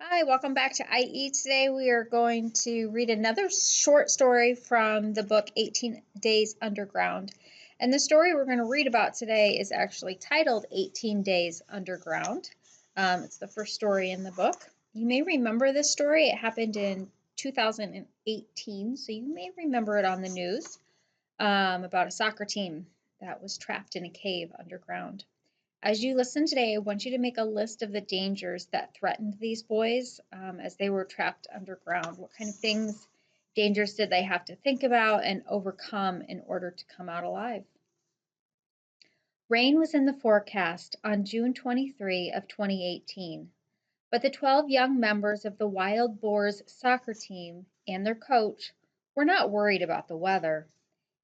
Hi, welcome back to IE. Today we are going to read another short story from the book 18 Days Underground. And the story we're going to read about today is actually titled 18 Days Underground. It's the first story in the book. You may remember this story. It happened in 2018, so you may remember it on the news about a soccer team that was trapped in a cave underground. As you listen today, I want you to make a list of the dangers that threatened these boys as they were trapped underground. What kind of dangers did they have to think about and overcome in order to come out alive? Rain was in the forecast on June 23 of 2018, but the 12 young members of the Wild Boars soccer team and their coach were not worried about the weather.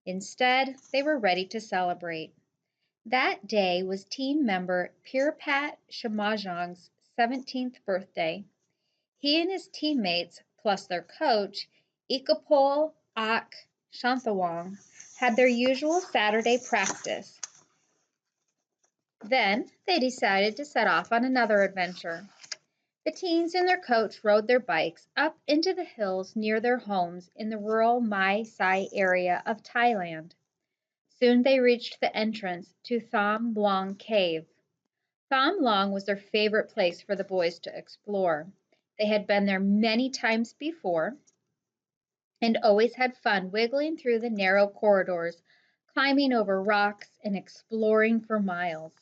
Instead, they were ready to celebrate. That day was team member Pirpat Shamajang's 17th birthday. He and his teammates, plus their coach, Ikapol Ak Shanthawang, had their usual Saturday practice. Then they decided to set off on another adventure. The teens and their coach rode their bikes up into the hills near their homes in the rural Mai Sai area of Thailand. Soon they reached the entrance to Tham Luang Cave. Tham Long was their favorite place for the boys to explore. They had been there many times before and always had fun wiggling through the narrow corridors, climbing over rocks, and exploring for miles.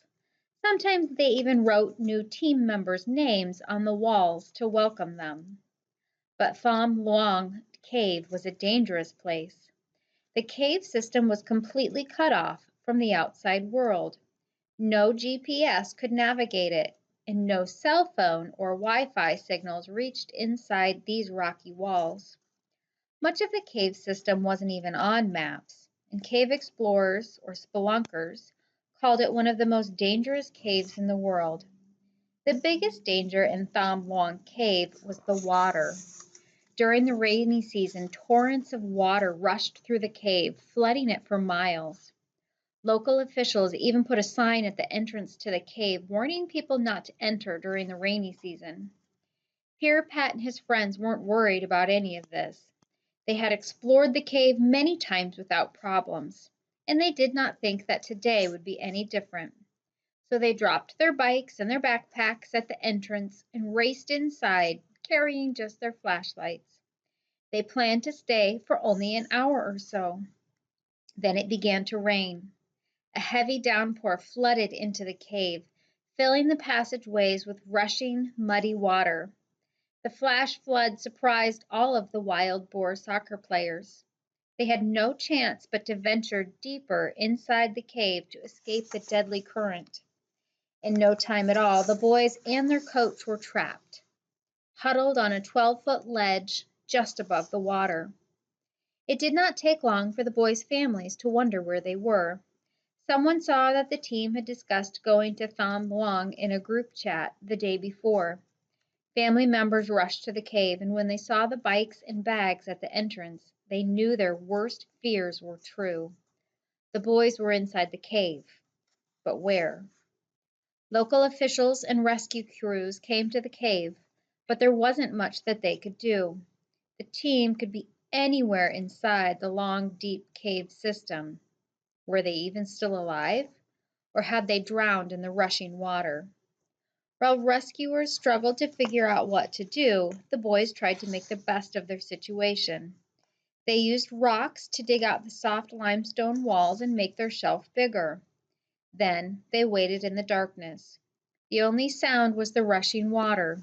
Sometimes they even wrote new team members' names on the walls to welcome them. But Tham Luang Cave was a dangerous place. The cave system was completely cut off from the outside world. No GPS could navigate it, and no cell phone or Wi-Fi signals reached inside these rocky walls. Much of the cave system wasn't even on maps, and cave explorers, or spelunkers, called it one of the most dangerous caves in the world. The biggest danger in Tham Luang Cave was the water. During the rainy season, torrents of water rushed through the cave, flooding it for miles. Local officials even put a sign at the entrance to the cave warning people not to enter during the rainy season. Pierre Pat and his friends weren't worried about any of this. They had explored the cave many times without problems, and they did not think that today would be any different. So they dropped their bikes and their backpacks at the entrance and raced inside, carrying just their flashlights. They planned to stay for only an hour or so. Then it began to rain. A heavy downpour flooded into the cave, filling the passageways with rushing, muddy water. The flash flood surprised all of the wild boar soccer players. They had no chance but to venture deeper inside the cave to escape the deadly current. In no time at all, the boys and their coach were trapped, huddled on a 12-foot ledge just above the water. It did not take long for the boys' families to wonder where they were. Someone saw that the team had discussed going to Tham Luang in a group chat the day before. Family members rushed to the cave, and when they saw the bikes and bags at the entrance, they knew their worst fears were true. The boys were inside the cave, but where? Local officials and rescue crews came to the cave, but there wasn't much that they could do. The team could be anywhere inside the long, deep cave system. Were they even still alive? Or had they drowned in the rushing water? While rescuers struggled to figure out what to do, the boys tried to make the best of their situation. They used rocks to dig out the soft limestone walls and make their shelf bigger. Then they waited in the darkness. The only sound was the rushing water.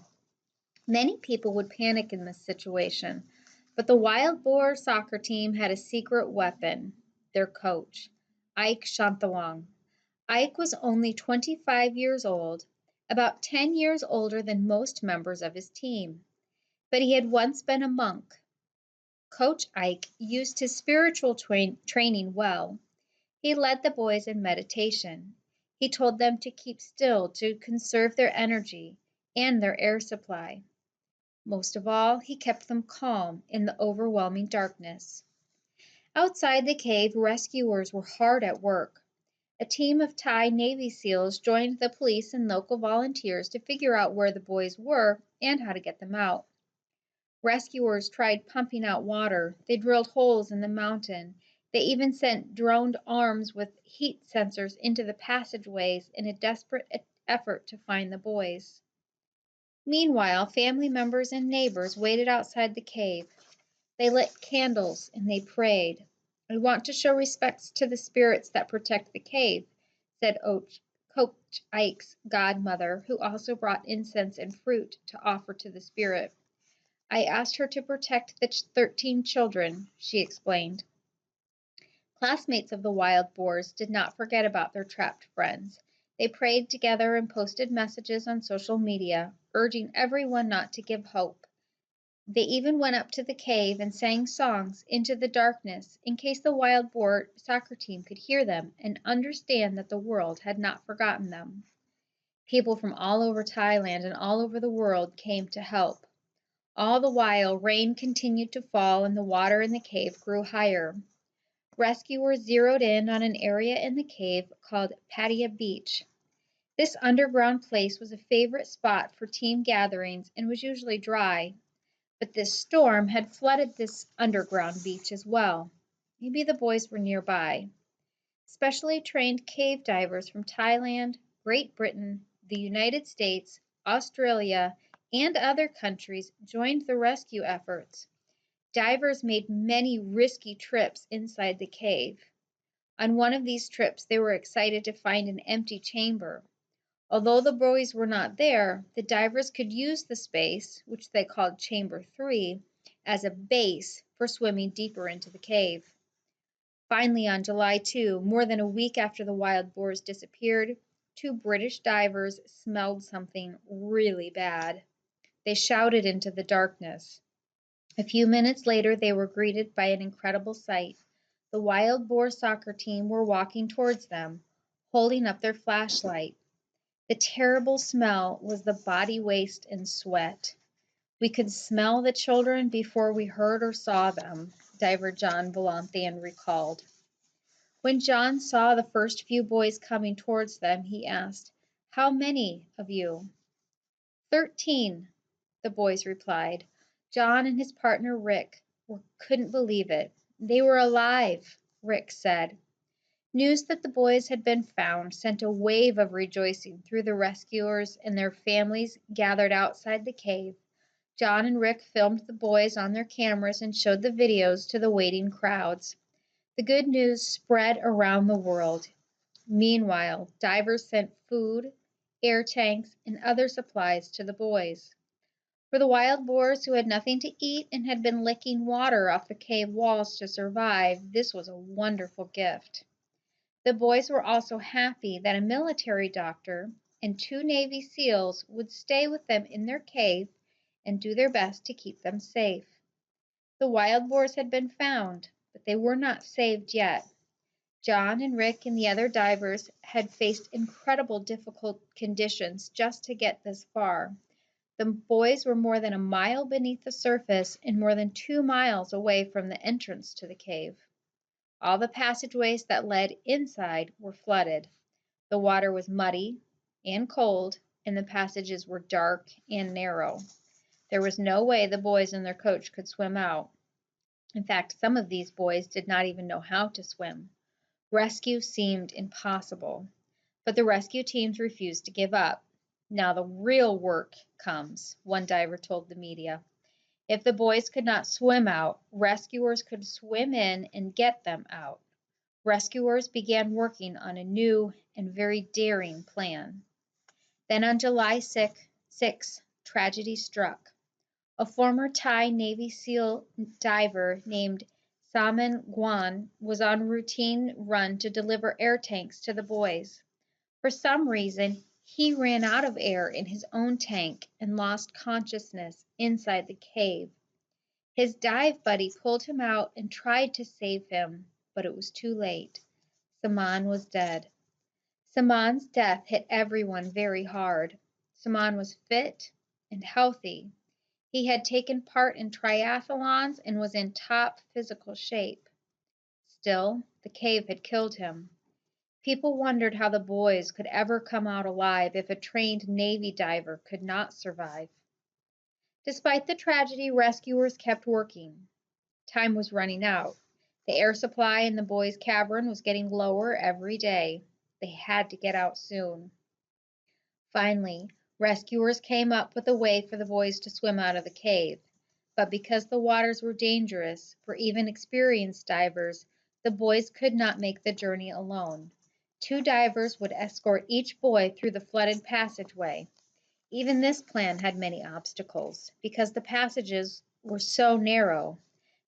Many people would panic in this situation, but the Wild Boar soccer team had a secret weapon, their coach, Ike Shantawang. Ike was only 25 years old, about 10 years older than most members of his team, but he had once been a monk. Coach Ike used his spiritual training well. He led the boys in meditation. He told them to keep still to conserve their energy and their air supply. Most of all, he kept them calm in the overwhelming darkness. Outside the cave, rescuers were hard at work. A team of Thai Navy SEALs joined the police and local volunteers to figure out where the boys were and how to get them out. Rescuers tried pumping out water. They drilled holes in the mountain. They even sent droned arms with heat sensors into the passageways in a desperate effort to find the boys. Meanwhile, family members and neighbors waited outside the cave. They lit candles and they prayed. "We want to show respect to the spirits that protect the cave," said Coach Ike's godmother, who also brought incense and fruit to offer to the spirit. "I asked her to protect the 13 children," she explained. Classmates of the wild boars did not forget about their trapped friends. They prayed together and posted messages on social media, urging everyone not to give hope. They even went up to the cave and sang songs into the darkness in case the wild boar soccer team could hear them and understand that the world had not forgotten them. People from all over Thailand and all over the world came to help. All the while, rain continued to fall and the water in the cave grew higher. Rescuers zeroed in on an area in the cave called Pattaya Beach. This underground place was a favorite spot for team gatherings and was usually dry, but this storm had flooded this underground beach as well. Maybe the boys were nearby. Specially trained cave divers from Thailand, Great Britain, the United States, Australia, and other countries joined the rescue efforts. Divers made many risky trips inside the cave. On one of these trips, they were excited to find an empty chamber. Although the boys were not there, the divers could use the space, which they called Chamber 3, as a base for swimming deeper into the cave. Finally, on July 2, more than a week after the wild boars disappeared, two British divers smelled something really bad. They shouted into the darkness. A few minutes later, they were greeted by an incredible sight. The wild boar soccer team were walking towards them, holding up their flashlight. The terrible smell was the body waste and sweat. "We could smell the children before we heard or saw them," diver John Valenthian recalled. When John saw the first few boys coming towards them, he asked, "How many of you?" "13," the boys replied. John and his partner Rick couldn't believe it. "They were alive," Rick said. News that the boys had been found sent a wave of rejoicing through the rescuers, and their families gathered outside the cave. John and Rick filmed the boys on their cameras and showed the videos to the waiting crowds. The good news spread around the world. Meanwhile, divers sent food, air tanks, and other supplies to the boys. For the wild boars who had nothing to eat and had been licking water off the cave walls to survive, this was a wonderful gift. The boys were also happy that a military doctor and two Navy SEALs would stay with them in their cave and do their best to keep them safe. The wild boars had been found, but they were not saved yet. John and Rick and the other divers had faced incredible difficult conditions just to get this far. The boys were more than a mile beneath the surface and more than 2 miles away from the entrance to the cave. All the passageways that led inside were flooded. The water was muddy and cold, and the passages were dark and narrow. There was no way the boys and their coach could swim out. In fact, some of these boys did not even know how to swim. Rescue seemed impossible, but the rescue teams refused to give up. "Now the real work comes," one diver told the media. If the boys could not swim out, rescuers could swim in and get them out. Rescuers began working on a new and very daring plan. Then on July 6, tragedy struck. A former Thai Navy SEAL diver named Saman Guan was on a routine run to deliver air tanks to the boys. For some reason, he ran out of air in his own tank and lost consciousness inside the cave. His dive buddy pulled him out and tried to save him, but it was too late. Saman was dead. Saman's death hit everyone very hard. Saman was fit and healthy. He had taken part in triathlons and was in top physical shape. Still, the cave had killed him. People wondered how the boys could ever come out alive if a trained Navy diver could not survive. Despite the tragedy, rescuers kept working. Time was running out. The air supply in the boys' cavern was getting lower every day. They had to get out soon. Finally, rescuers came up with a way for the boys to swim out of the cave. But because the waters were dangerous for even experienced divers, the boys could not make the journey alone. Two divers would escort each boy through the flooded passageway. Even this plan had many obstacles because the passages were so narrow.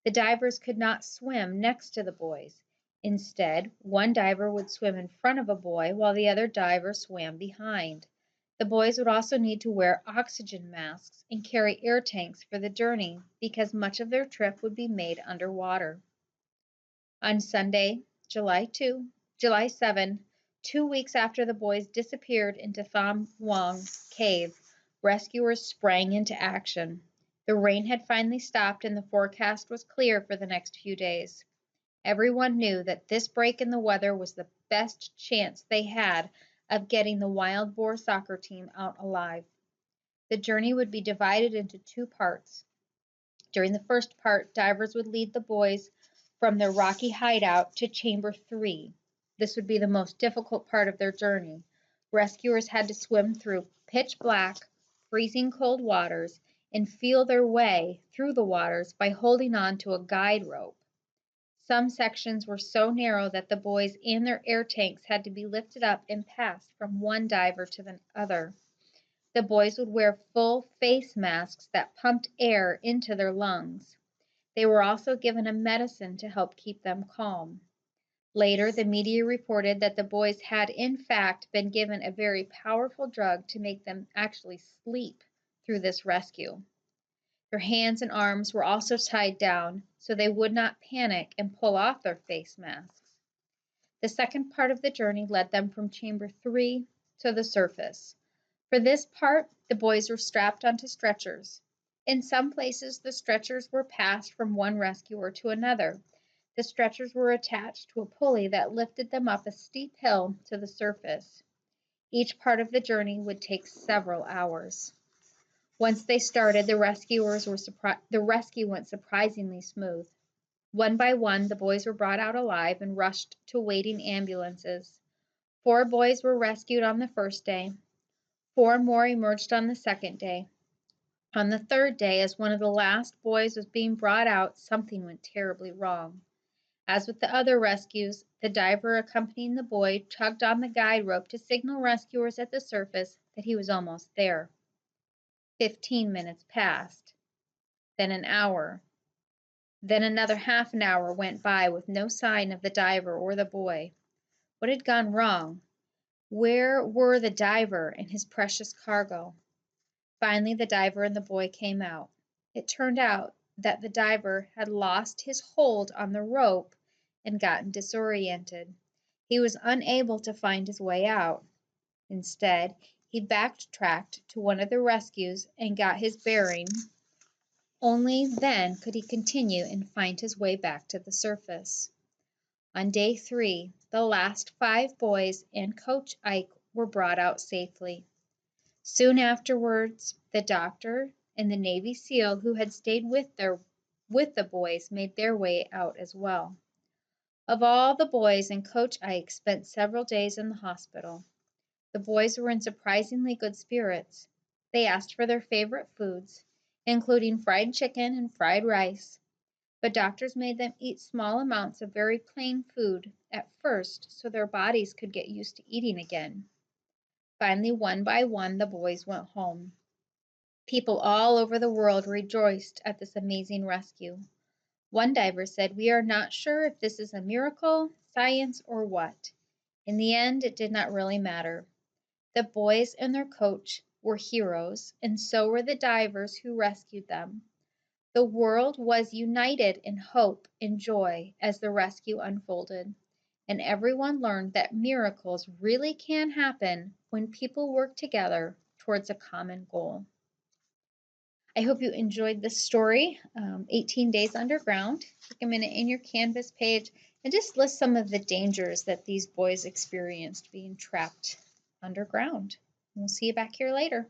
The divers could not swim next to the boys. Instead, one diver would swim in front of a boy while the other diver swam behind. The boys would also need to wear oxygen masks and carry air tanks for the journey because much of their trip would be made underwater. On Sunday, July 7, 2 weeks after the boys disappeared into Tham Luang Cave, rescuers sprang into action. The rain had finally stopped and the forecast was clear for the next few days. Everyone knew that this break in the weather was the best chance they had of getting the wild boar soccer team out alive. The journey would be divided into two parts. During the first part, divers would lead the boys from their rocky hideout to Chamber 3. This would be the most difficult part of their journey. Rescuers had to swim through pitch black, freezing cold waters and feel their way through the waters by holding on to a guide rope. Some sections were so narrow that the boys and their air tanks had to be lifted up and passed from one diver to the other. The boys would wear full face masks that pumped air into their lungs. They were also given a medicine to help keep them calm. Later, the media reported that the boys had in fact been given a very powerful drug to make them actually sleep through this rescue. Their hands and arms were also tied down so they would not panic and pull off their face masks. The second part of the journey led them from Chamber 3 to the surface. For this part, the boys were strapped onto stretchers. In some places, the stretchers were passed from one rescuer to another. The stretchers were attached to a pulley that lifted them up a steep hill to the surface. Each part of the journey would take several hours. Once they started, the rescue went surprisingly smooth. One by one, the boys were brought out alive and rushed to waiting ambulances. 4 boys were rescued on the first day. 4 more emerged on the second day. On the third day, as one of the last boys was being brought out, something went terribly wrong. As with the other rescues, the diver accompanying the boy tugged on the guide rope to signal rescuers at the surface that he was almost there. 15 minutes passed, then an hour, then another half an hour went by with no sign of the diver or the boy. What had gone wrong? Where were the diver and his precious cargo? Finally, the diver and the boy came out. It turned out that the diver had lost his hold on the rope and gotten disoriented. He was unable to find his way out. Instead, he backtracked to one of the rescues and got his bearing. Only then could he continue and find his way back to the surface. On day 3, the last 5 boys and Coach Ike were brought out safely. Soon afterwards, the doctor and the Navy SEAL who had stayed with the boys made their way out as well. Of all the boys and Coach Ike spent several days in the hospital. The boys were in surprisingly good spirits. They asked for their favorite foods, including fried chicken and fried rice, but doctors made them eat small amounts of very plain food at first so their bodies could get used to eating again. Finally, one by one, the boys went home. People all over the world rejoiced at this amazing rescue. One diver said, "We are not sure if this is a miracle, science, or what." In the end, it did not really matter. The boys and their coach were heroes, and so were the divers who rescued them. The world was united in hope and joy as the rescue unfolded, and everyone learned that miracles really can happen when people work together towards a common goal. I hope you enjoyed this story, 18 Days Underground. Take a minute in your Canvas page and just list some of the dangers that these boys experienced being trapped underground. We'll see you back here later.